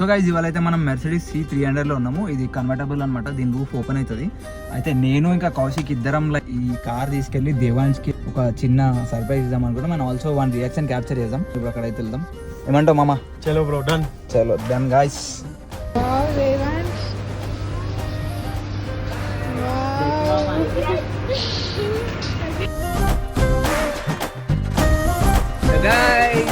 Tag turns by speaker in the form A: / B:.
A: So guys ఇవాళ అయితే మనం మెర్సిడీస్ C300లో ఉన్నాము. ఇది కన్వర్టబుల్ అనమాట, దీని రూఫ్ ఓపెన్ అవుతుంది. అయితే నేను ఇంకా కౌశిక్ ఇద్దరం ఈ కార్ తీసుకెళ్లి దేవాన్స్కి ఒక చిన్న సర్ప్రైజ్ ఇద్దాం అనుకుంటే మనం ఆల్సో వన్ రియాక్షన్ క్యాప్చర్ చేద్దాం. ఇప్పుడు అక్కడైతే వెళ్దాం. ఏమంటావు మామ?
B: చలో బ్రో, డన్.
A: చలో డన్ గైస్. Guys,